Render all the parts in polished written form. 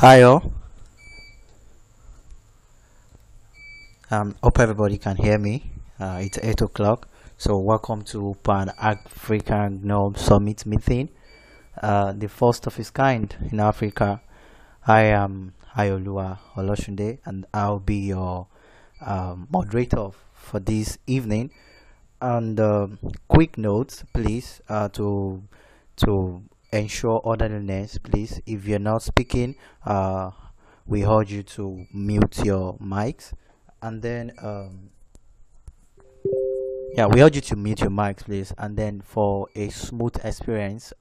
Hi all. Hope everybody can hear me. It's 8 o'clock. So welcome to Pan African GNOME Summit meeting, the first of its kind in Africa. I am Ayolua Oloshunde, and I'll be your moderator for this evening. And quick notes, please, to ensure orderliness, please. If you're not speaking, we urge you to mute your mics, and then yeah, we urge you to mute your mics, please. And then for a smooth experience,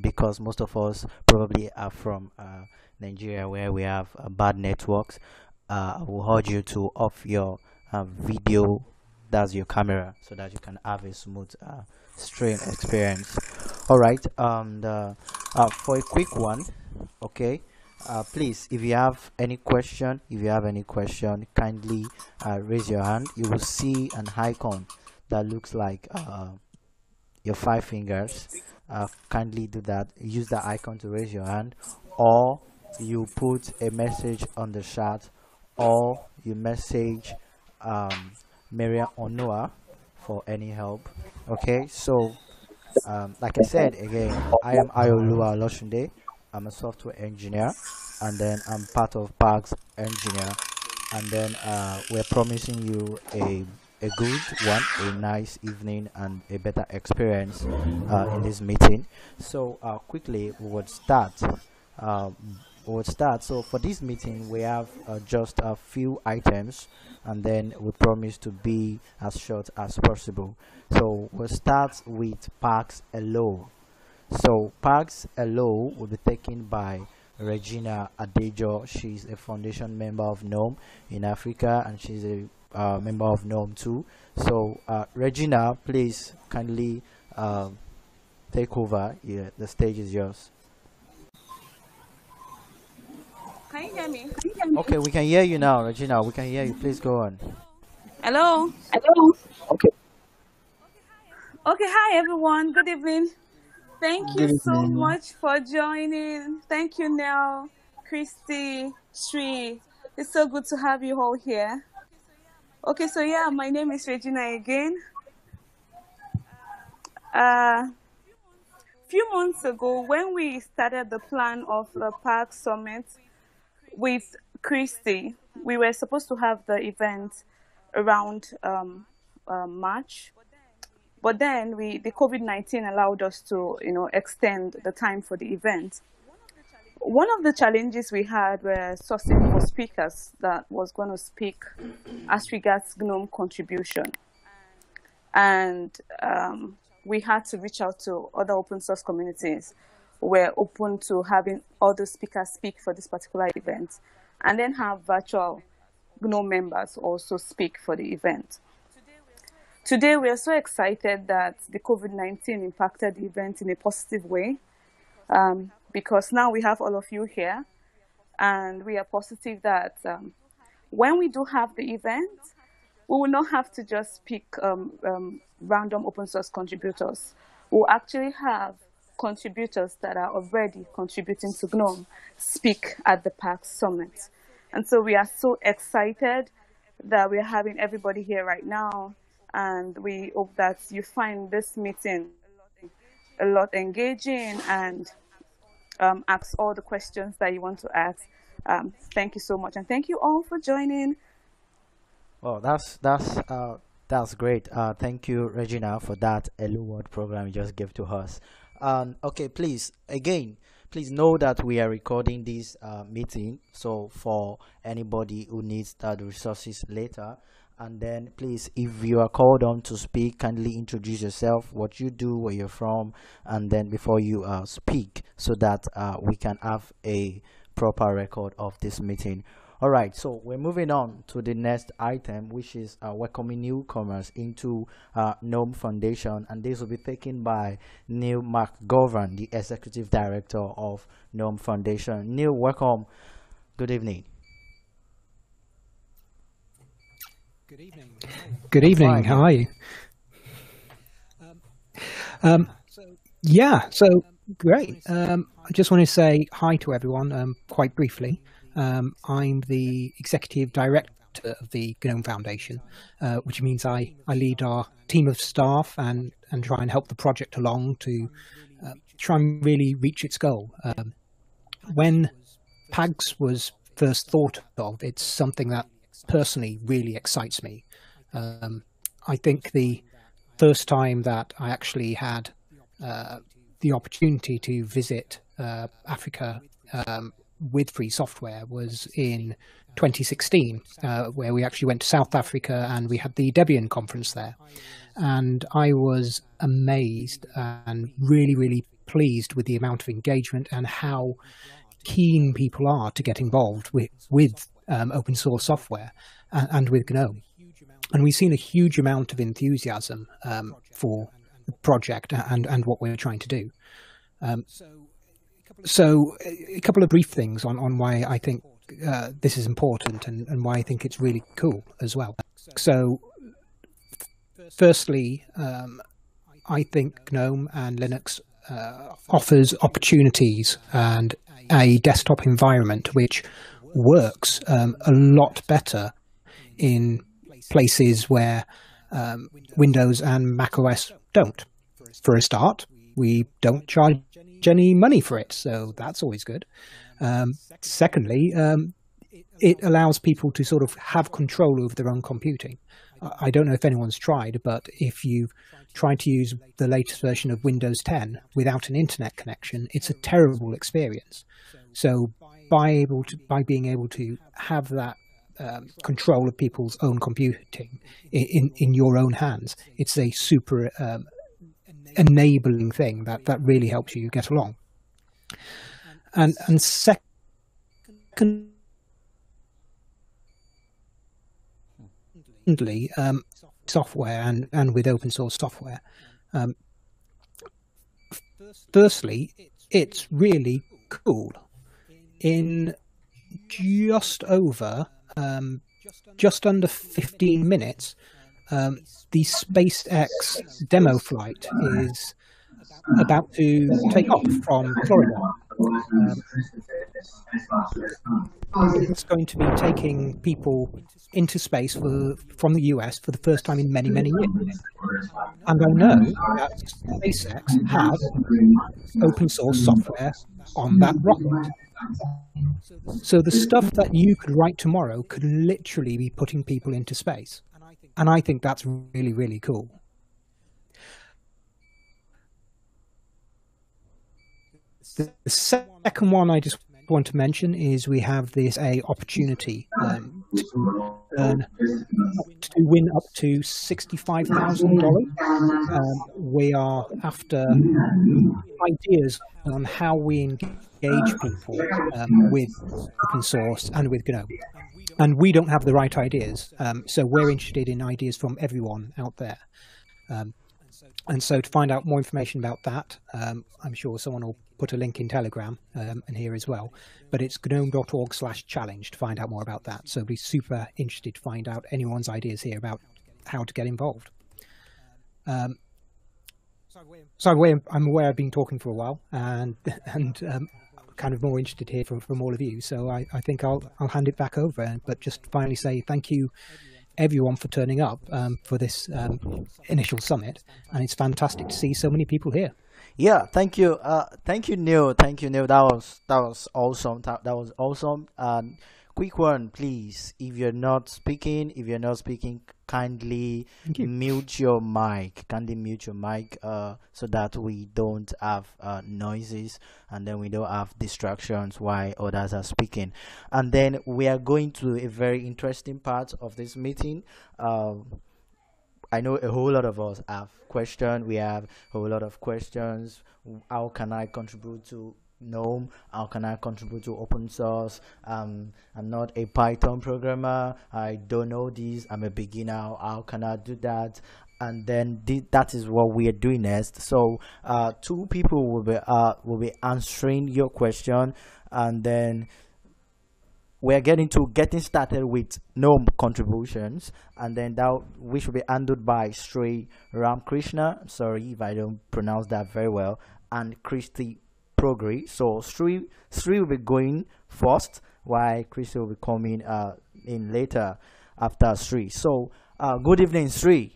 because most of us probably are from Nigeria, where we have bad networks, I will urge you to off your video, that's your camera, so that you can have a smooth stream experience. All right. For a quick one, okay. Please, if you have any question, kindly raise your hand. You will see an icon that looks like your five fingers. Kindly do that. Use the icon to raise your hand, or you put a message on the chat, or you message Maria or Noah for any help. Okay, so like I said again, I am Ayolua Loshunde. I'm a software engineer, and then I'm part of Parks Engineer, and then we're promising you a good one, a nice evening, and a better experience in this meeting. So quickly we would start. So for this meeting, we have just a few items, and then we promise to be as short as possible. So we'll start with Parks Hello. So Parks Hello will be taken by Regina Adejo. She's a foundation member of GNOME in Africa, and she's a member of GNOME too. So Regina, please kindly take over. Yeah, the stage is yours. Can you hear me? Okay, we can hear you now, Regina. We can hear you. Please go on. Hello. Hello. Okay. Okay, hi everyone. Good evening. Thank you Good so evening. much for joining. Thank you, Nell, Christy, Sri. It's so good to have you all here. Okay, so yeah, my name is Regina again. Few months ago, when we started the plan of the Park Summit with Christy, we were supposed to have the event around March. But then the COVID-19 allowed us to, extend the time for the event. One of the challenges we had were sourcing for speakers that was going to speak as regards GNOME contribution. And we had to reach out to other open source communities who were open to having other speakers speak for this particular event, and then have virtual GNOME members also speak for the event. Today, we are so excited that the COVID-19 impacted the event in a positive way, because now we have all of you here, and we are positive that when we do have the event, we will not have to just pick random open source contributors. We'll actually have contributors that are already contributing to GNOME speak at the Park Summit. And so we are so excited that we're having everybody here right now. And we hope that you find this meeting a lot engaging, and ask all the questions that you want to ask. Thank you so much, and thank you all for joining. Well, that's great. Thank you, Regina, for that Hello World program you just gave to us. Okay, please know that we are recording this meeting. So for anybody who needs the resources later. And then please, if you are called on to speak, kindly introduce yourself, what you do, where you're from, and then before you speak, so that we can have a proper record of this meeting. All right, so we're moving on to the next item, which is welcoming newcomers into GNOME Foundation, and this will be taken by Neil McGovern, the Executive Director of GNOME Foundation. Neil, welcome. Good evening. Good evening. How are you? So Great. I just want to say hi to everyone quite briefly. I'm the executive director of the GNOME Foundation, which means I lead our team of staff and try and help the project along to try and really reach its goal. When PAGS was first thought of, it's something that personally really excites me. I think the first time that I actually had the opportunity to visit Africa with free software was in 2016, where we actually went to South Africa and we had the Debian conference there. And I was amazed and really, really pleased with the amount of engagement and how keen people are to get involved with open source software and with GNOME. And we've seen a huge amount of enthusiasm for the project and what we're trying to do. So a couple of brief things on why I think this is important and why I think it's really cool as well. So firstly, I think GNOME and Linux offers opportunities and a desktop environment which works a lot better in places where Windows and macOS don't. For a start, we don't charge any money for it, so that's always good. Secondly, it allows people to sort of have control over their own computing. I don't know if anyone's tried, but if you've tried to use the latest version of Windows 10 without an internet connection, it's a terrible experience. So by being able to have that control of people's own computing in your own hands, it's a super enabling thing that really helps you get along. And secondly, software and with open source software. Firstly, it's really cool. In just under 15 minutes, the SpaceX demo flight is about to take off from Florida. It's going to be taking people into space from the US for the first time in many, many years. And I know that SpaceX has open source software on that rocket. So the stuff that you could write tomorrow could literally be putting people into space. And I think that's really, really cool. The second one I just want to mention is we have this opportunity to win up to $65,000. We are after ideas on how we engage people with open source and with GNOME. And we don't have the right ideas, so we're interested in ideas from everyone out there. And so to find out more information about that, I'm sure someone will put a link in Telegram and here as well. But it's gnome.org/challenge to find out more about that. So be super interested to find out anyone's ideas here about how to get involved. So I'm aware I've been talking for a while and kind of more interested here from all of you. So I think I'll hand it back over. But just finally say thank you everyone for turning up for this initial summit, and it's fantastic to see so many people here. Yeah, thank you, Neil. Thank you, Neil. That was awesome. That was awesome. Quick one, please. If you're not speaking, kindly mute your mic. So that we don't have noises, and then we don't have distractions while others are speaking. And then we are going to a very interesting part of this meeting. I know a whole lot of us have questions. We have a whole lot of questions. How can I contribute to GNOME? How can I contribute to open source? I'm not a Python programmer. I don't know this. I'm a beginner. How can I do that? And then that is what we are doing next. So two people will be answering your question, and then we're getting started with GNOME contributions, and then that we should be handled by Sri Ramkrishna. Sorry if I don't pronounce that very well. and Christy Progress. So Sri will be going first, while Christy will be coming in later after Sri. So good evening, Sri.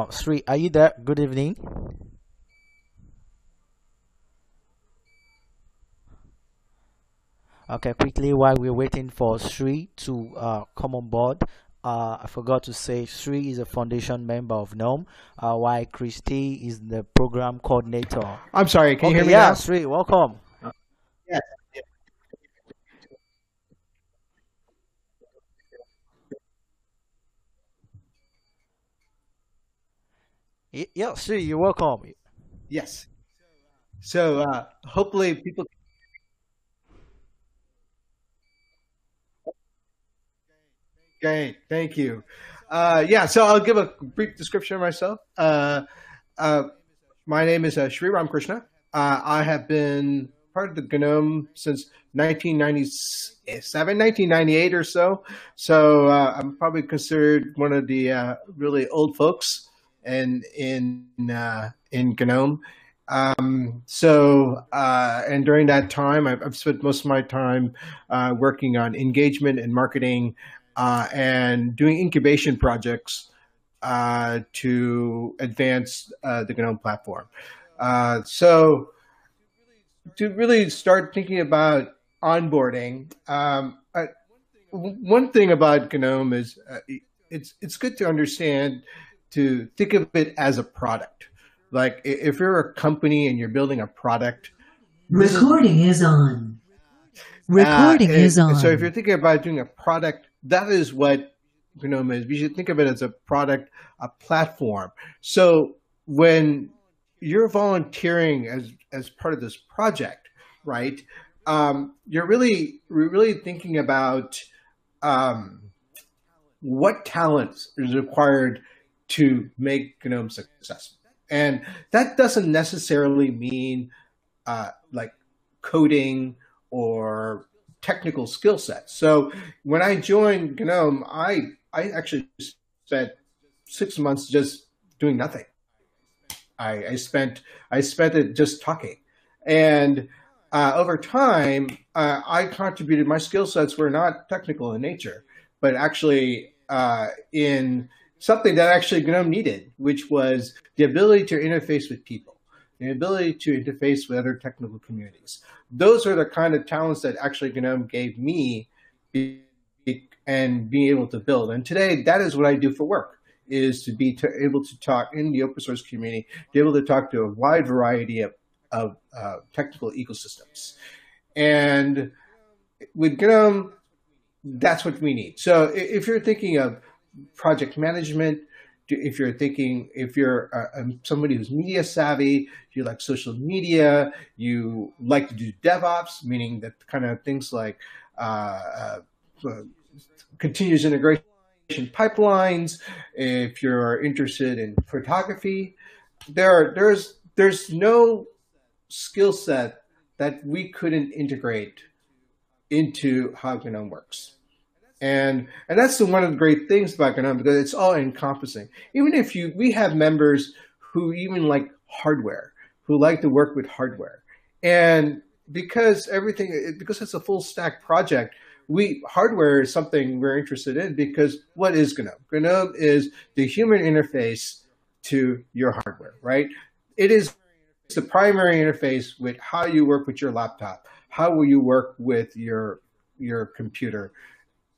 Sri, are you there? Good evening. Okay, quickly while we're waiting for Sri to come on board, I forgot to say Sri is a foundation member of GNOME, while Christy is the program coordinator. I'm sorry, can you hear Okay, me yeah, now? Sri, welcome. Yes. Yeah, Sri, you're welcome. Yes. So hopefully people. Okay, thank you. Yeah, so I'll give a brief description of myself. Uh, my name is Sri Ramakrishna. I have been part of the GNOME since 1997, 1998 or so. So I'm probably considered one of the really old folks in GNOME. And during that time, I've spent most of my time working on engagement and marketing and doing incubation projects to advance the GNOME platform. So to really start thinking about onboarding, one thing about GNOME is it's good to understand to think of it as a product. Like if you're a company and you're building a product, Recording is on. Recording is on. so if you're thinking about doing a product, that is what GNOME is. You should think of it as a product, a platform. So when you're volunteering as part of this project, right? We're really thinking about um, what talents is required to make GNOME successful, and that doesn't necessarily mean like coding or technical skill sets. So when I joined GNOME, I actually spent 6 months just doing nothing. I spent it just talking, and over time, I contributed. My skill sets were not technical in nature, but actually in something that actually GNOME needed, which was the ability to interface with people, the ability to interface with other technical communities. Those are the kind of talents that actually GNOME gave me and being able to build. And today, that is what I do for work, is to be able to talk in the open source community, be able to talk to a wide variety of technical ecosystems. And with GNOME, that's what we need. So if you're thinking of project management, if you're somebody who's media savvy, you like social media, you like to do DevOps, meaning that kind of things like continuous integration pipelines. If you're interested in photography, there's no skill set that we couldn't integrate into how GNOME works. And that's one of the great things about GNOME, because it's all encompassing. Even if we have members who even like hardware, who like to work with hardware, and because it's a full stack project, hardware is something we're interested in, because what is GNOME? GNOME is the human interface to your hardware, right? It is the primary interface with how you work with your laptop, how will you work with your computer,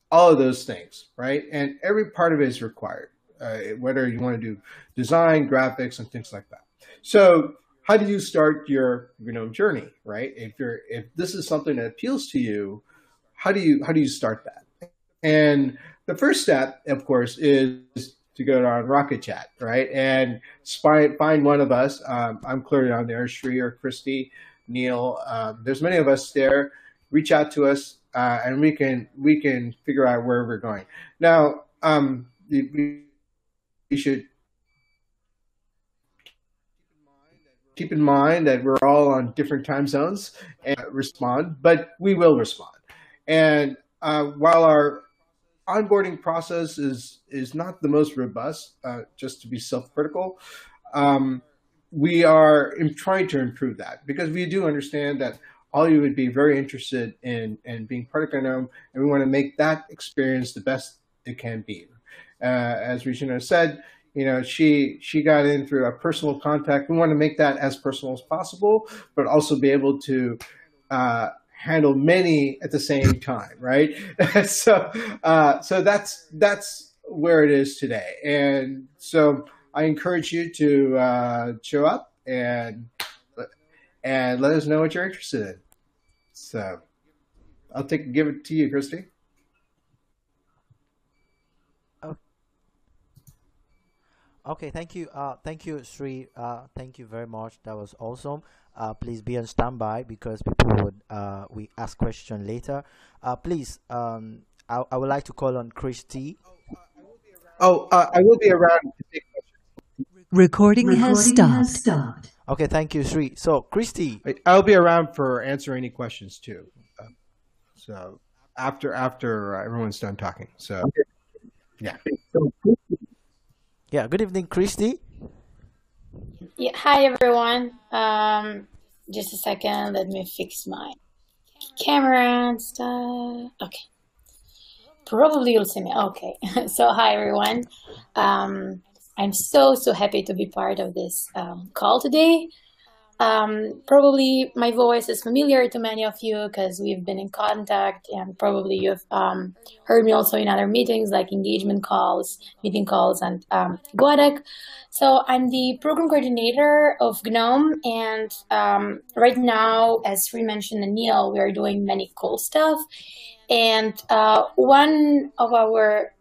all of those things, right? And every part of it is required, whether you want to do design, graphics, and things like that. So how do you start your journey, right? If this is something that appeals to you, how do you start that? And the first step, of course, is to go on Rocket Chat, right? And find one of us. I'm clearly on there, Sri or Christy, Neil. There's many of us there. Reach out to us, and we can figure out where we're going. Now, we should keep in mind that we're all on different time zones and respond, but we will respond. And while our onboarding process is not the most robust, just to be self-critical, um, we are trying to improve that because we do understand that all you would be very interested in being part of GNOME, and we want to make that experience the best it can be. As Regina said, she got in through a personal contact. We want to make that as personal as possible, but also be able to handle many at the same time, right? So that's where it is today, and so I encourage you to show up and let us know what you're interested in. So I'll give it to you, Christy. Okay, thank you, Sri. Thank you very much. That was awesome. Please be on standby because people would we ask question later. Please, I would like to call on Christy. Oh, I will be around to take questions. Recording has stopped. Okay, thank you, Sri. So, Christy. I'll be around for answer any questions too. So after everyone's done talking. So yeah. Yeah. Good evening, Christy. Yeah, hi everyone. Just a second, let me fix my camera and stuff. Okay. Probably you'll see me. Okay. So hi everyone. I'm so happy to be part of this call today. Probably my voice is familiar to many of you because we've been in contact, and probably you've heard me also in other meetings like engagement calls, meeting calls, and GUADEC. So I'm the program coordinator of GNOME, and right now, as Sri mentioned and Neil, we are doing many cool stuff. And one of our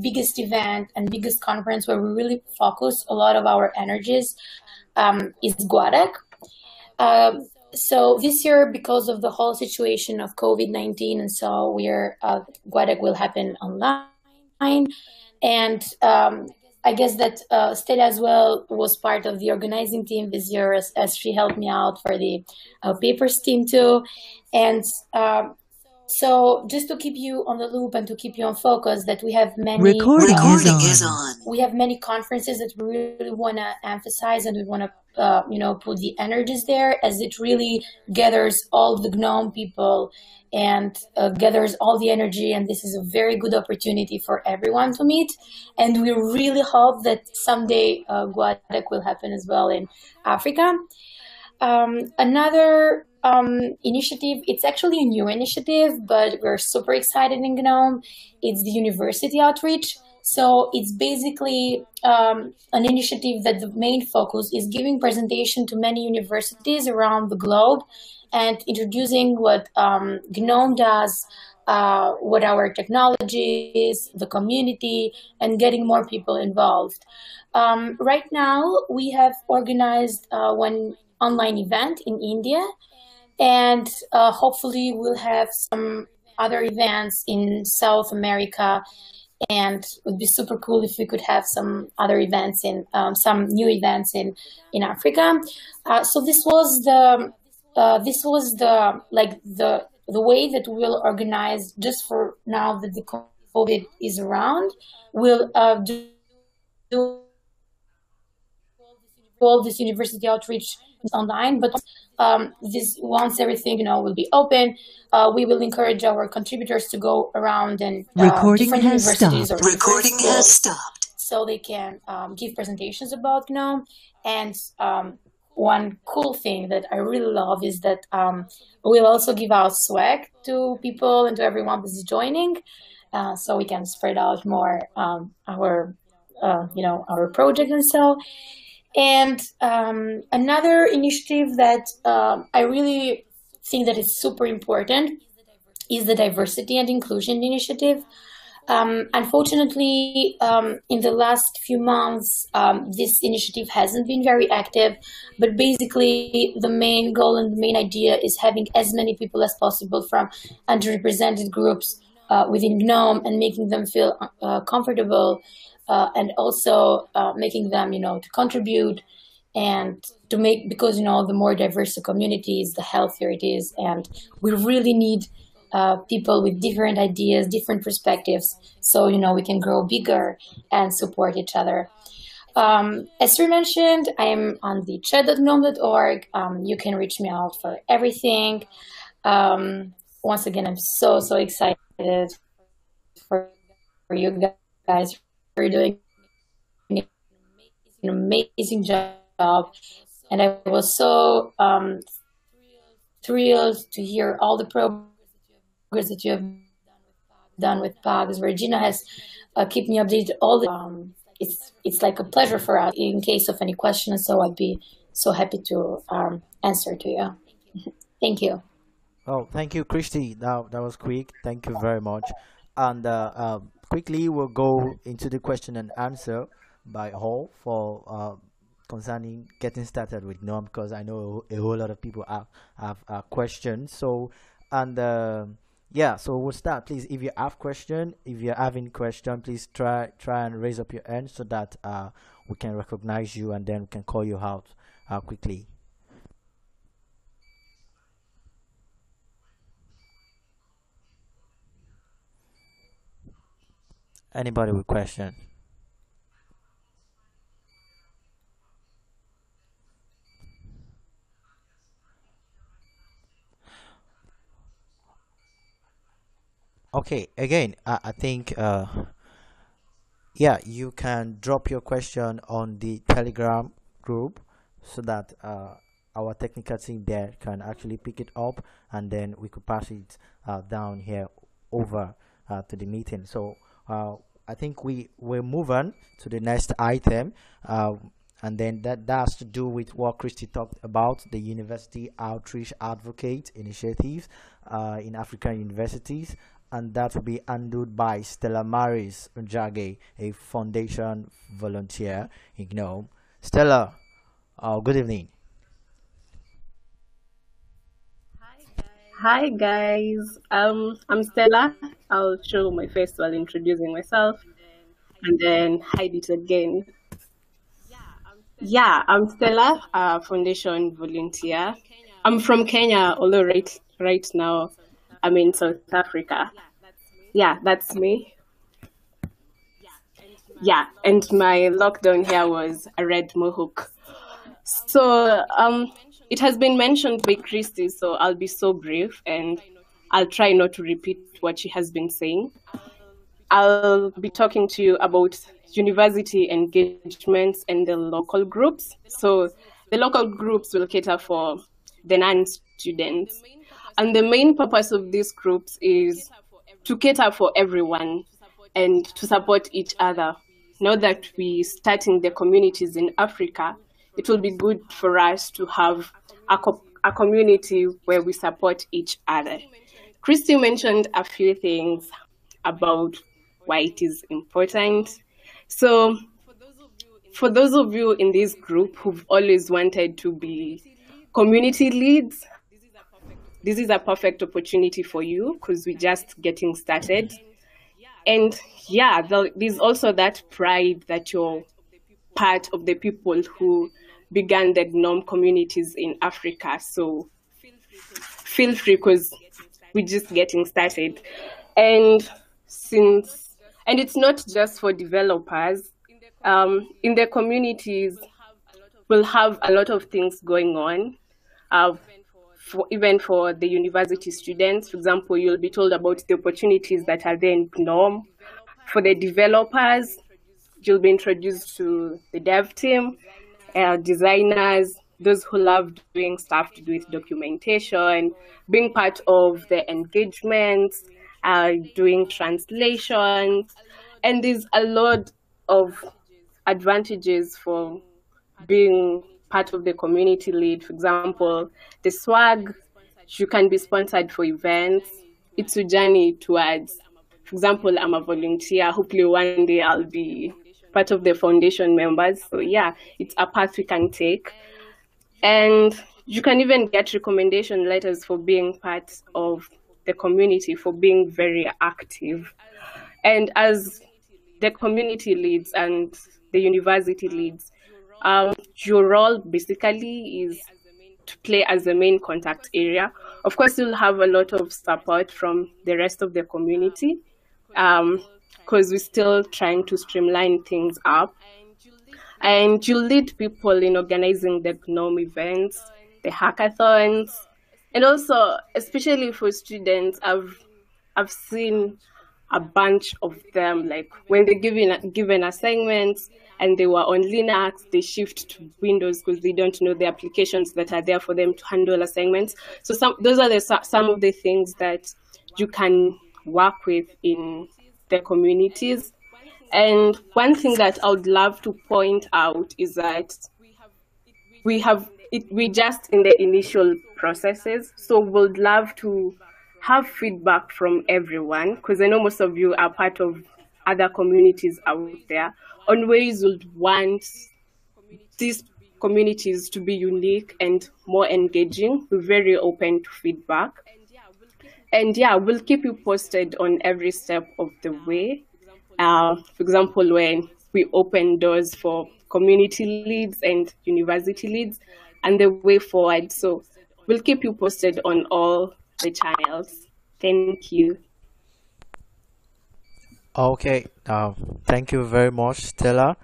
biggest event and biggest conference where we really focus a lot of our energies is GUADEC. So this year, because of the whole situation of COVID-19, and so GUADEC will happen online. And I guess that Stella as well was part of the organizing team this year, as she helped me out for the papers team too. And so just to keep you on the loop and to keep you on focus, that we have many Recording is on. We have many conferences that we really want to emphasize, and we want to put the energies there, as it really gathers all the GNOME people and gathers all the energy, and this is a very good opportunity for everyone to meet. And we really hope that someday GUADEC will happen as well in Africa. Another initiative, it's actually a new initiative, but we're super excited in GNOME. It's the university outreach. So it's basically an initiative that the main focus is giving presentation to many universities around the globe and introducing what GNOME does, what our technology is, the community, and getting more people involved. Right now, we have organized one online event in India, and hopefully we'll have some other events in South America, and it would be super cool if we could have some other events some new events in Africa. So this was the way that we'll organize just for now that the COVID is around. We'll do all this university outreach online, but this once everything will be open, we will encourage our contributors to go around and different universities or Recording has stopped. so they can give presentations about GNOME. And one cool thing that I really love is that we'll also give out swag to people and to everyone who's joining, so we can spread out more our project and so. And another initiative that I really think that is super important is the Diversity and Inclusion Initiative. Unfortunately, in the last few months, this initiative hasn't been very active, but basically the main goal and the main idea is having as many people as possible from underrepresented groups within GNOME and making them feel comfortable, and also making them, to contribute and to make, because the more diverse the community is, the healthier it is, and we really need people with different ideas, different perspectives, so we can grow bigger and support each other. As we mentioned, I am on the chat.gnome.org. You can reach me out for everything. Once again, I'm so excited for you guys for doing an amazing job, and I was so thrilled to hear all the progress that you have done with PAGS. Regina has kept me updated all the it's like a pleasure for us. In case of any questions, so I'd be so happy to answer to you. Thank you. Oh, thank you, Christy. That was quick. Thank you very much. And quickly, we'll go into the question and answer by Hall for concerning getting started with GNOME, because I know a whole lot of people have questions. So, and yeah, so we'll start. Please, if you have if you're having question, please try and raise up your hand so that we can recognize you, and then we can call you out quickly. Anybody with question? Okay, again, I think yeah, you can drop your question on the Telegram group so that our technical team there can actually pick it up, and then we could pass it down here over to the meeting. So I think we'll move on to the next item, and then that has to do with what Christy talked about, the University Outreach Advocate Initiative in African universities, and that will be handled by Stella Maris Njage, a foundation volunteer in GNOME. Stella, good evening. Hi guys, I'm Stella. I'll show my face while introducing myself and then hide it again. Yeah, I'm Stella, a foundation volunteer. I'm from Kenya, although right now I'm in South Africa. Yeah, that's me. Yeah, and my lockdown here was a red mohawk. So it has been mentioned by Christy, so I'll be so brief and I'll try not to repeat what she has been saying. I'll be talking to you about university engagements and the local groups. So the local groups will cater for the non-students. And the main purpose of these groups is to cater for everyone and to support each other. Now that we're starting the communities in Africa, it will be good for us to have a community where we support each other. Christy mentioned a few things about why it is important. So for those of you in this group who've always wanted to be community leads, this is a perfect opportunity for you because we're just getting started. And yeah, there's also that pride that you're part of the people who began the GNOME communities in Africa. So feel free because we're just getting started. And it's not just for developers. In the communities, we'll have a lot of things going on. Even for the university students, for example, you'll be told about the opportunities that are there in GNOME. For the developers, you'll be introduced to the dev team, designers, those who love doing stuff to do with documentation, being part of the engagements, doing translations. And there's a lot of advantages for being part of the community lead. For example, the swag, you can be sponsored for events. It's a journey towards, for example, I'm a volunteer. Hopefully one day I'll be part of the foundation members. So yeah, it's a path we can take. And you can even get recommendation letters for being part of the community, for being very active. And as the community leads and the university leads, your role basically is to play as the main contact area. Of course, you'll have a lot of support from the rest of the community, because we're still trying to streamline things up. And you lead people in organizing the GNOME events, the hackathons, and also, especially for students, I've seen a bunch of them, like when they're given assignments and they were on Linux, they shift to Windows because they don't know the applications that are there for them to handle assignments. So those are some of the things that you can work with in the communities. And one thing that I would love to point out is that we just in the initial processes, so we'd love to have feedback from everyone, because I know most of you are part of other communities out there, on ways we'd want these communities to be unique and more engaging. We're very open to feedback. And yeah, we'll keep you posted on every step of the way. For example, when we open doors for community leads and university leads and the way forward. So we'll keep you posted on all the channels. Thank you. Okay, thank you very much, Stella.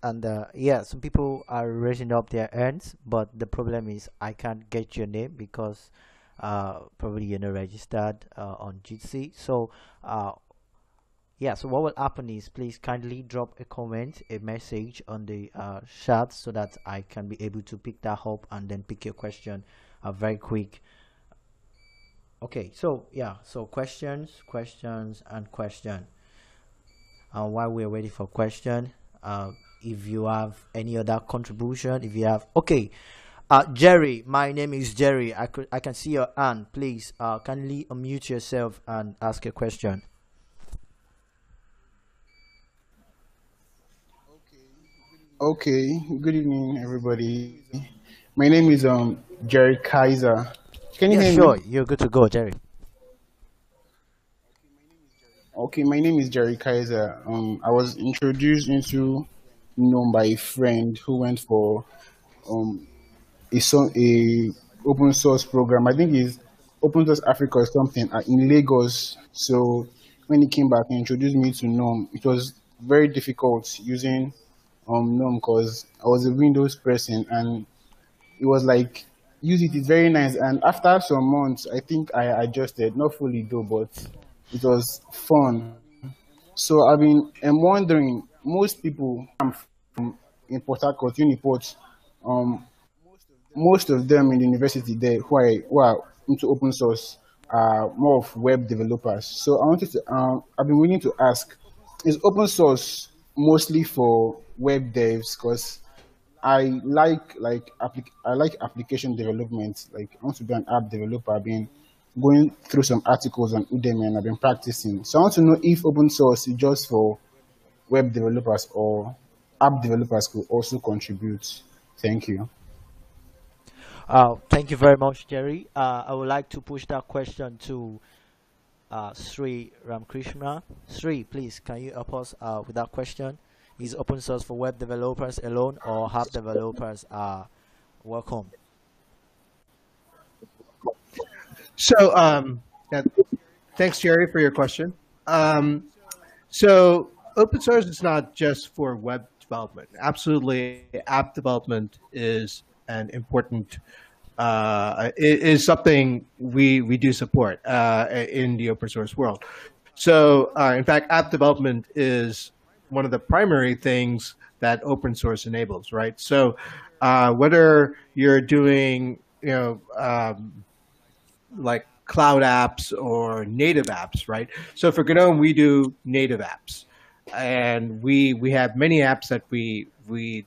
And yeah, some people are raising up their hands, but the problem is I can't get your name because probably you're not registered on Jitsi. So yeah, so what will happen is please kindly drop a comment, a message on the chat so that I can be able to pick that up and then pick your question very quick. Okay, so yeah, so questions and question. While we're waiting for question, if you have any other contribution, if you have, okay, Jerry, my name is Jerry. I can see your hand. Please kindly unmute yourself and ask a question. Okay, good evening, everybody. My name is Jerry Kaiser. Can you Yeah, hear sure, me? you're good to go, Jerry. Okay, my name is Jerry Kaiser. I was introduced into GNOME by a friend who went for um a open source program. I think it's Open Source Africa or something in Lagos. So when he came back, he introduced me to GNOME. It was very difficult using GNOME because I was a Windows person, and it was like use it, it's very nice. And after some months, I think I adjusted, not fully though, but it was fun. So I've been wondering, most people come from in Port Harcourt, Uniport, um, most of them in the university there who are into open source are more of web developers. So I wanted to, I've been willing to ask, is open source mostly for web devs? Because I I like application development. Like I want to be an app developer. I've been going through some articles on Udemy and I've been practicing. So I want to know if open source is just for web developers or app developers could also contribute. Thank you. Thank you very much, Jerry. I would like to push that question to Sri Ramkrishna. Sri, please, can you help us with that question? Is open source for web developers alone, or app developers are welcome? So, yeah, thanks, Jerry, for your question. So, open source is not just for web development. Absolutely, app development is an important is something we do support in the open source world. So, in fact, app development is one of the primary things that open source enables, right? So, whether you're doing, like cloud apps or native apps, right? So for GNOME, we do native apps, and we have many apps that we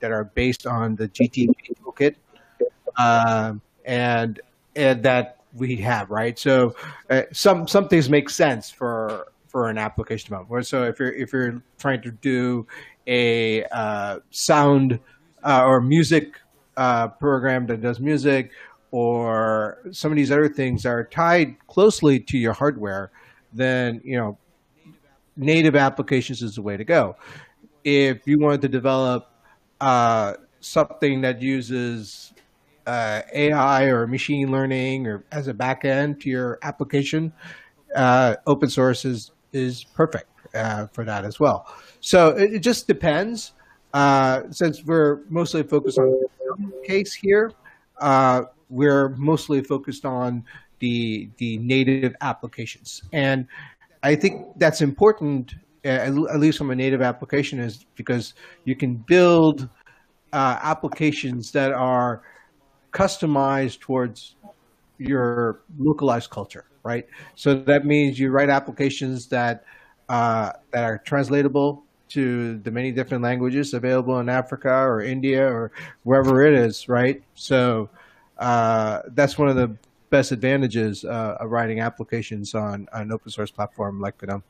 that are based on the GTK toolkit, and that we have, right? So some things make sense for an application development. So if you're trying to do a sound or music program that does music, or some of these other things are tied closely to your hardware, then native applications is the way to go. If you wanted to develop something that uses AI or machine learning or as a backend to your application, open source is perfect for that as well. So it just depends. Since we're mostly focused on the case here, we're mostly focused on the native applications, and I think that's important, at least from a native application, is because you can build applications that are customized towards your localized culture, right? So that means you write applications that are translatable to the many different languages available in Africa or India or wherever it is, right? So that's one of the best advantages of writing applications on an open source platform like GNOME.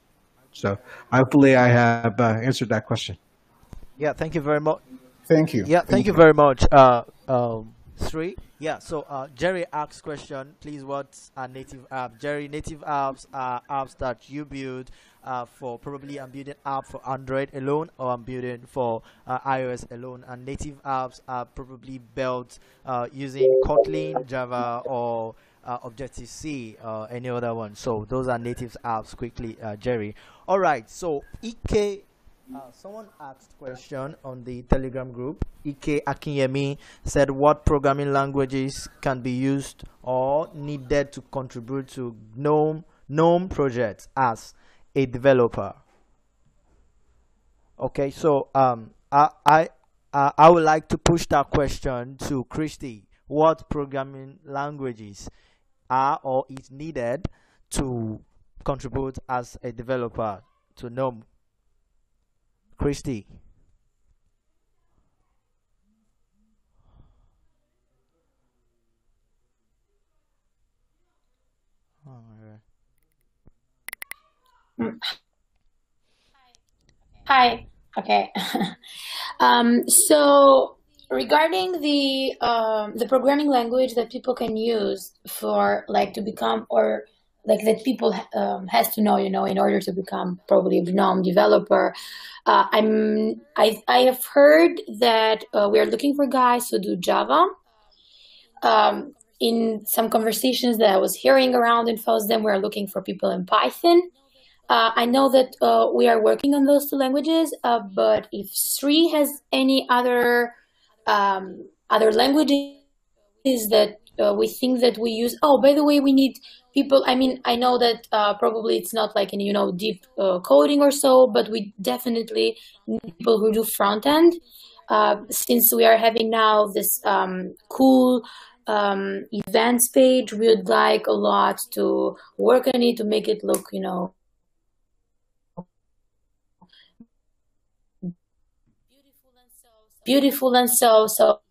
So hopefully I have answered that question. Yeah, thank you very much. Thank you. Yeah, thank you very much, Sri. Yeah, so Jerry asks question, please, what's a native app? Jerry, native apps are apps that you build for, probably I'm building app for Android alone, or I'm building for iOS alone. And native apps are probably built using Kotlin, Java, or Objective-C, any other one. So those are native apps, quickly, Jerry. All right, so Ike, someone asked question on the Telegram group. Ike Akinyemi said, what programming languages can be used or needed to contribute to GNOME projects as a developer? Okay, so I would like to push that question to Christy. What programming languages are or is needed to contribute as a developer to GNOME? Christy. Oh, Hi. Okay. So regarding the programming language that people can use for like to become, or like that people has to know, in order to become probably a GNOME developer, I have heard that we are looking for guys who do Java. In some conversations that I was hearing around in FOSDEM, we are looking for people in Python. I know that we are working on those two languages, but if Sri has any other languages that we think that we use. Oh, by the way, we need people. I mean, I know that probably it's not like any deep coding or so, but we definitely need people who do front end. Since we are having now this cool events page, we would like a lot to work on it to make it look, beautiful and so. So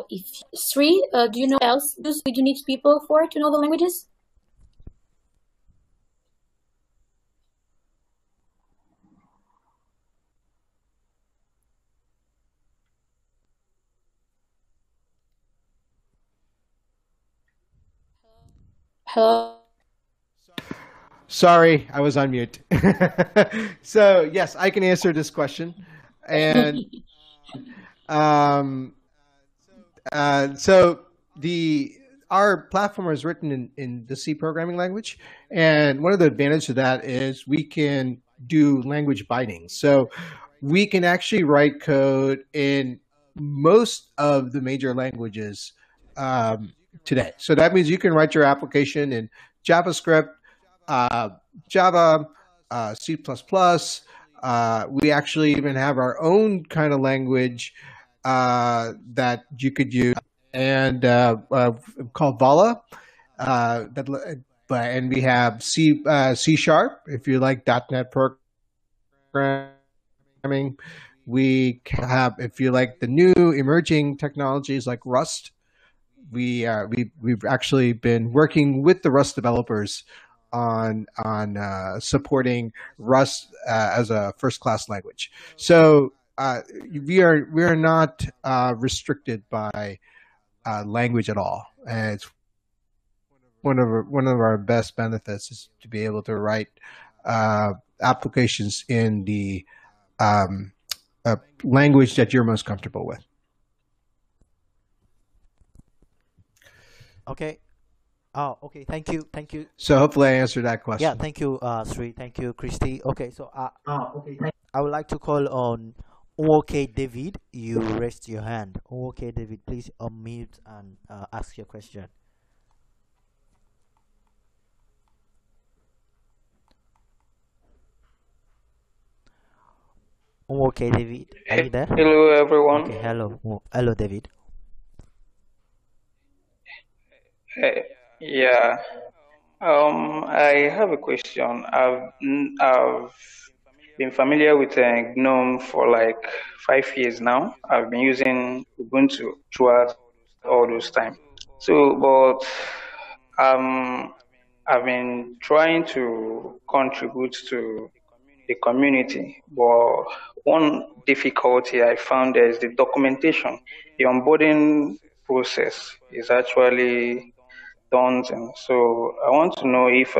if Sri, do you know what else do you need people for to know the languages? Hello? Sorry, I was on mute. So yes, I can answer this question. And so our platform is written in the C programming language, and one of the advantages of that is we can do language binding. So we can actually write code in most of the major languages today. So that means you can write your application in JavaScript, Java, C++. We actually even have our own kind of language that you could use, and called Vala. And we have C Sharp if you like .NET programming. We have, if you like the new emerging technologies like Rust. We've actually been working with the Rust developers on supporting Rust as a first-class language. So we are not restricted by language at all. And it's one of our best benefits is to be able to write applications in the language that you're most comfortable with. Okay. Oh, okay. Thank you. Thank you. So hopefully I answered that Yeah, question. thank you, Sri. Thank you, Christy. Okay, so I would like to call on OK David. You raised your hand. OK David, please unmute and ask your question. OK David, are you there? Hello, everyone. Okay, hello. Hello, David. Uh, yeah, I have a question. I've been familiar with GNOME for like 5 years now. I've been using Ubuntu throughout all those time. So, but I've been trying to contribute to the community, but one difficulty I found is the documentation. The onboarding process is actually daunting. So I want to know if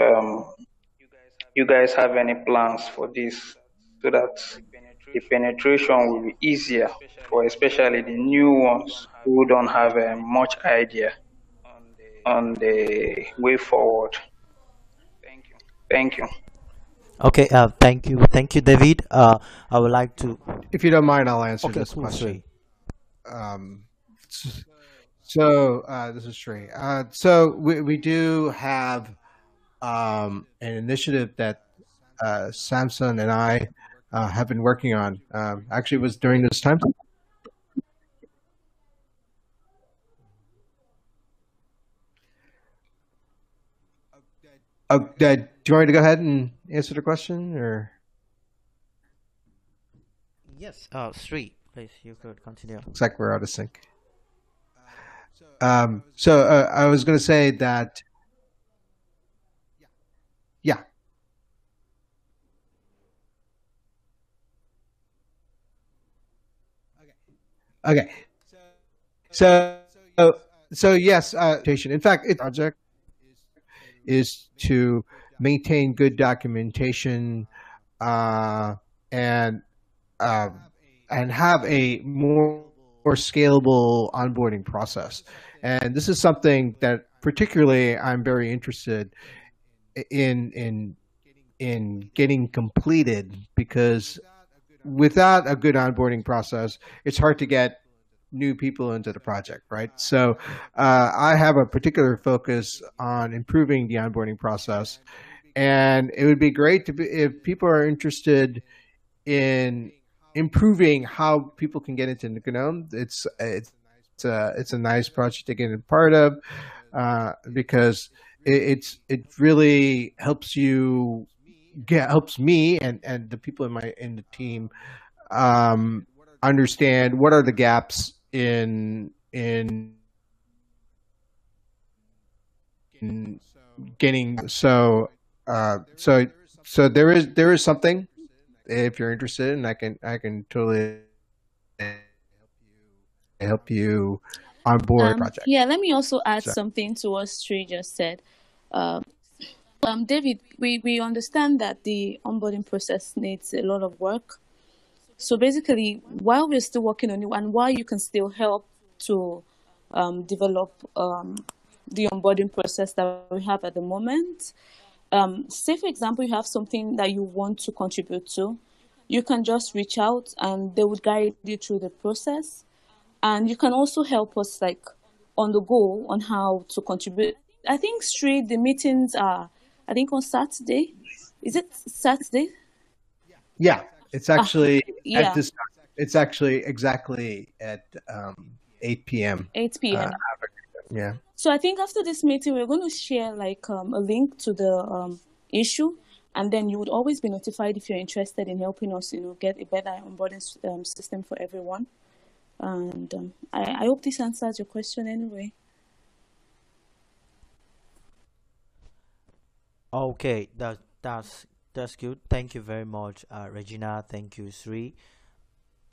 you guys have any plans for this so that the penetration will be easier for especially the new ones who don't have much idea on the way forward. Thank you. Okay, thank you, David. I would like to. If you don't mind, I'll answer Okay, this cool, question. Sri. Um, so this is Sri. So we do have an initiative that Samson and I have been working on. Actually, it was during this time. Oh, do you want me to go ahead and answer the question, or Yes, Sri, please, you could continue. looks like we're out of sync? So I was going to say that, yeah. Okay. So so yes, in fact, its project is to maintain good documentation uh, and uh, and have a more scalable onboarding process. And this is something that particularly I'm very interested in getting completed, because without a good onboarding process, it's hard to get new people into the project, right? So I have a particular focus on improving the onboarding process, and it would be great to be, if people are interested in improving how people can get into GNOME. It's a nice project to get a part of, because it really helps me and the people in the team um, understand what are the gaps in getting. So there is something, if you're interested, and I can totally help you onboard project. Yeah, let me also add So something to what Sri just said. Um, David, we understand that the onboarding process needs a lot of work. So basically, while we're still working on it, and while you can still help to develop the onboarding process that we have at the moment, say for example, you have something that you want to contribute to, you can just reach out and they would guide you through the process. And you can also help us like on the go on how to contribute. I think Sri, the meetings are, I think on Saturday. Is it Saturday? yeah, it's actually at Yeah, this. It's actually exactly at 8 p.m. 8 p.m. Yeah. So I think after this meeting, we're going to share like a link to the issue, and then you would always be notified if you're interested in helping us, get a better onboarding system for everyone. And I hope this answers your question anyway. Okay, that's good. Thank you very much, Regina. Thank you, Sri.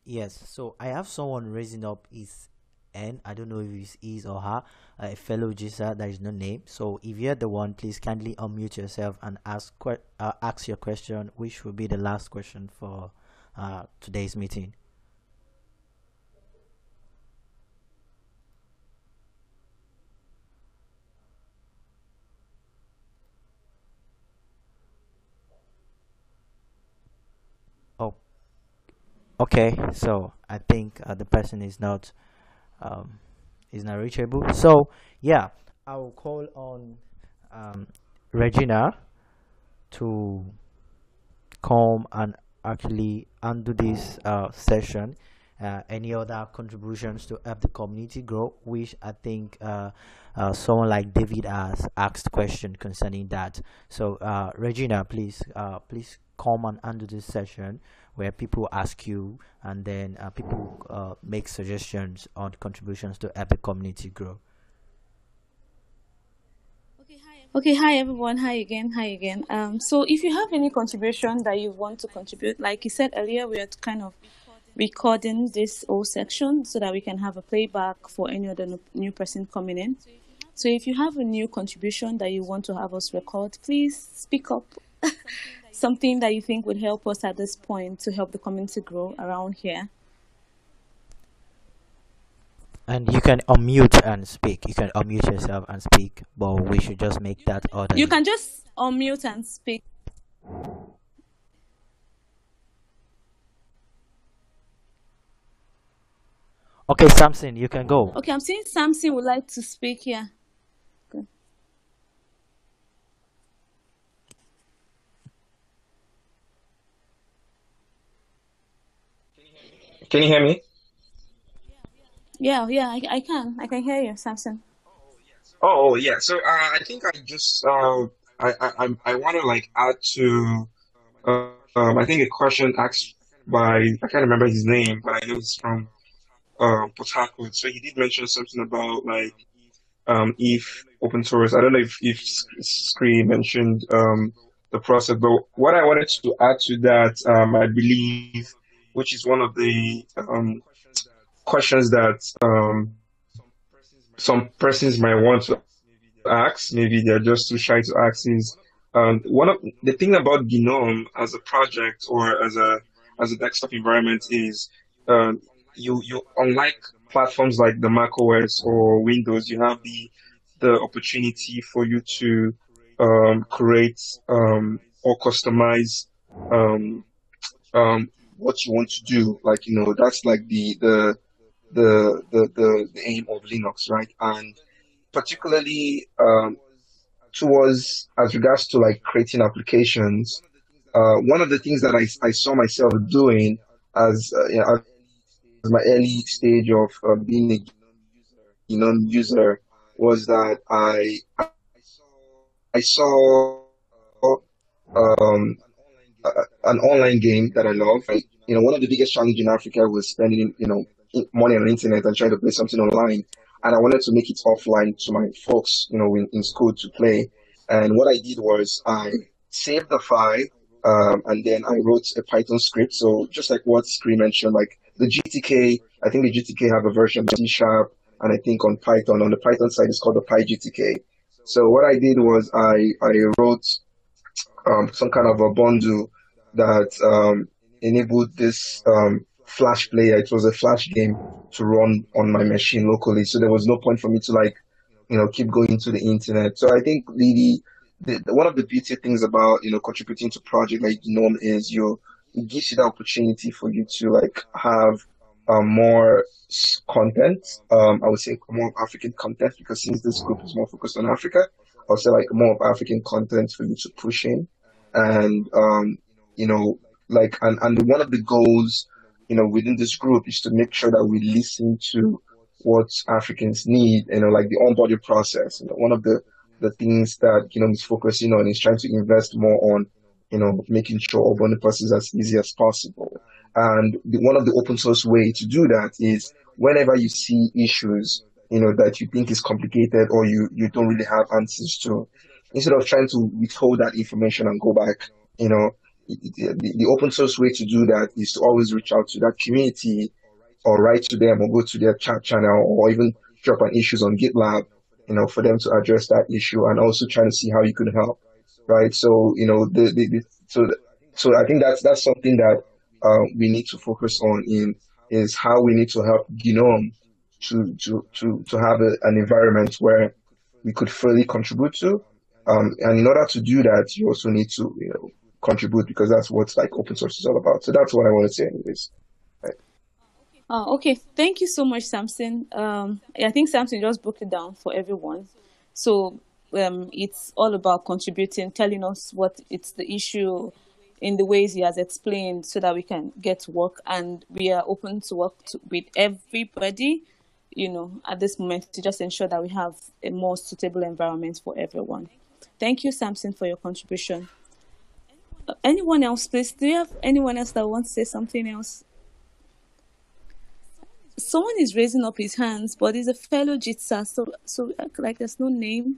Yes, so I have someone raising up his hand. I don't know if it's his or her, a fellow user. There is no name. So if you're the one, please kindly unmute yourself and ask your question, which will be the last question for today's meeting. Okay, so I think the person um, is not reachable. So yeah, I will call on um, Regina to come and actually undo this session. Any other contributions to help the community grow, which I think someone like David has asked question concerning that. So Regina, please come and undo this session where people ask you, and then people make suggestions on contributions to help the community grow. Okay, hi everyone. Hi again. Hi again. So if you have any contribution that you want to contribute, like you said earlier, we are kind of recording this whole section so that we can have a playback for any other new person coming in. So if you have a new contribution that you want to have us record, please speak up. Something that you think would help us at this point to help the community grow around here. And you can unmute and speak. You can unmute yourself and speak, but we should just make that orderly. You can just unmute and speak. Okay, Samson, you can go. Okay, I'm seeing Samson would like to speak here. Good. Can you hear me? Yeah, I can hear you, Samson. Oh, yeah. So I think I just I want to like add to I think a question asked by I can't remember his name, but I know he's from Port Harcourt. So he did mention something about like if open source. I don't know if Scree mentioned the process, but what I wanted to add to that, I believe, which is one of the questions that some persons might want to ask, maybe they're just too shy to ask, is one of the thing about GNOME as a project or as a desktop environment is you unlike platforms like the Mac OS or Windows, you have the opportunity for you to create or customize what you want to do. Like, that's like the aim of Linux, right? And particularly towards as regards to like creating applications, one of the things that I saw myself doing as as my early stage of being a GNOME user was that I saw um, an online game that I love. One of the biggest challenges in Africa was spending, money on the internet and trying to play something online. And I wanted to make it offline to my folks, in school to play. And what I did was I saved the file, and then I wrote a Python script. So just like what Scree mentioned, like the GTK, I think the GTK have a version of C#, and I think on Python, on the Python side, it's called the PyGTK. So what I did was I wrote some kind of a bundle that enabled this Flash player. It was a Flash game to run on my machine locally. So there was no point for me to keep going to the internet. So I think the one of the beauty things about contributing to project like GNOME is it gives you the opportunity for you to have more content. I would say more of African content, because since this group is more focused on Africa, I would say more of African content for you to push in. And and one of the goals within this group is to make sure that we listen to what Africans need, like the onboarding process. One of the things that is focusing on is trying to invest more on making sure onboarding process is as easy as possible. And one of the open source way to do that is whenever you see issues that you think is complicated or you don't really have answers to, instead of trying to withhold that information and go back, the open source way to do that is to always reach out to that community or write to them or go to their chat channel or even drop an issues on GitLab, for them to address that issue, and also trying to see how you could help, right? So, so I think that's something that we need to focus on is how we need to help GNOME to have an environment where we could fully contribute to. And in order to do that, you also need to, contribute, because that's what open source is all about. So that's what I want to say anyways. Okay, thank you so much, Samson. I think Samson just broke it down for everyone. So it's all about contributing, telling us what it's the issue in the ways he has explained so that we can get to work. And we are open to work with everybody, at this moment to just ensure that we have a more suitable environment for everyone. Thank you, Samson, for your contribution. Anyone else, please? Do you have anyone else that wants to say something else? Someone is raising up his hands, but he's a fellow Jitsa, so like there's no name.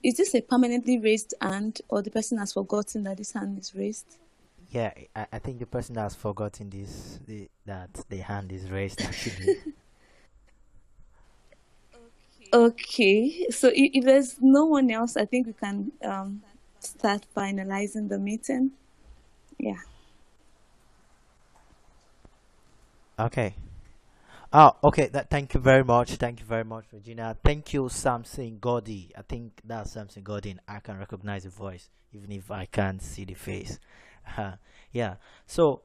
Is this a permanently raised hand, or the person has forgotten that his hand is raised? Yeah, I think the person has forgotten that the hand is raised actually. Okay, so if there's no one else, I think we can start finalizing the meeting. Yeah. Okay. Oh, okay. Thank you very much. Thank you very much, Regina. Thank you, Samson Gordy. I think that's Samson Gordy. And I can recognize the voice, even if I can't see the face. Yeah. So,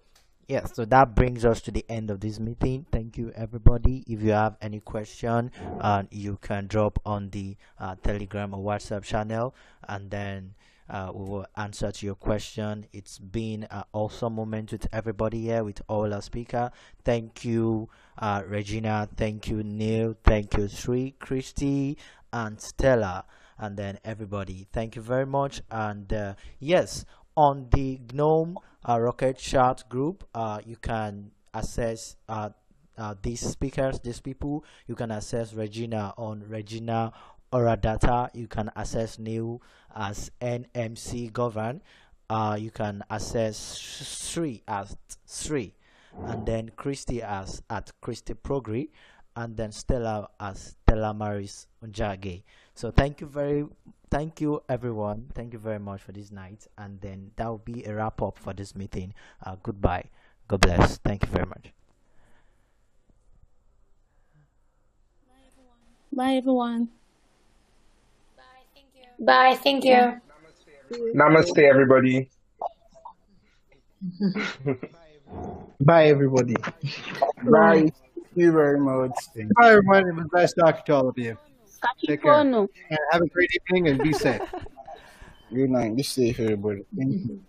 yeah. So that brings us to the end of this meeting. Thank you, everybody. If you have any question, you can drop on the Telegram or WhatsApp channel, and then we will answer to your question. It's been an awesome moment with everybody here, with all our speaker. Thank you, Regina. Thank you, Neil. Thank you, Sri, Christy, and Stella, and then everybody. Thank you very much. And yes, on the GNOME Rocket Chat group, you can access these speakers, these people. You can access Regina on Regina Aura Data. You can access Neil as NMC Govern. You can access Sri as Sri, and then Christy as at Christy Progri, and then Stella as Stella Maris Unjage. So thank you everyone. Thank you very much for this night, and then that will be a wrap up for this meeting. Goodbye. God bless. Thank you very much. Bye, everyone. Bye. Thank you. Namaste, everybody. Bye, everybody. Bye. Thank you very much. Thank Bye, everyone. It was nice talking to all of you. Take care. no. And have a great evening and be safe. you. Good night. Be safe, everybody. Thank you.